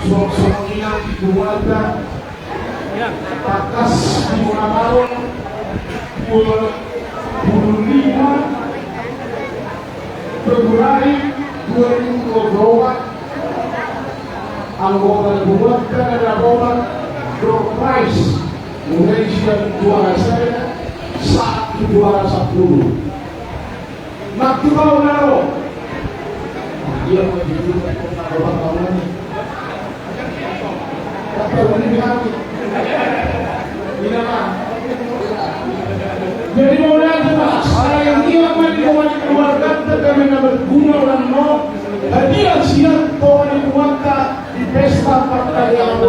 Suang-suanginan di keluarga Pakas di Munabarong 25 Februari 2024 anggota keluarga dan anggota door prize Indonesia juara saya saat juara 10 Nakti kau naro dia mau dibuat orang kawan jadi modal jelas orang yang dia keluarga kami berguna orang mau dia siap kau keluarga di pesta partai yang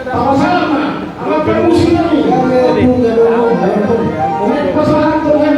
sama-sama alat permusikan pasangan terhadap